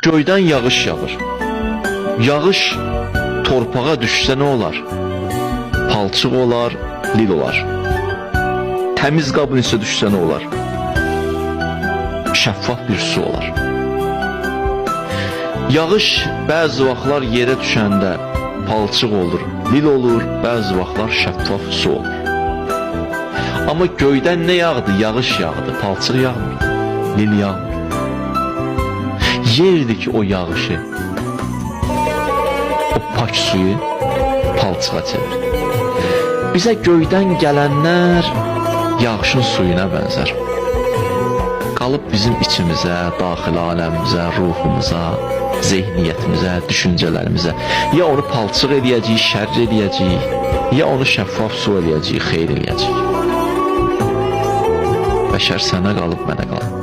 Göydən yağış yağır. Yağış torpağa düşsə nə olar? Palçıq olar, lil olar. Təmiz qabın içə düşsə nə olar? Şəffaf bir su olar. Yağış bəzi vaxtlar yerə düşəndə palçıq olur, lil olur, bəzi vaxtlar şəffaf su olur. Amma göydən nə yağdı? Yağış yağdı, palçıq yağmırdı, lil yağmırdı. Yerdi ki o yağışı, o pak suyu palçığa çevirdi. Bizə göydən gələnlər yağışın suyuna bənzər. Qalıb bizim içimizə, daxili aləmimizə, ruhumuza, zehniyyətimizə, düşüncələrimizə. Ya onu palçıq eləyəcəyik, şərr eləyəcəyik, ya onu şəffaf su eləyəcəyik, xeyr eləyəcəyik. Bəşər sənə qalıb, mənə qalıb.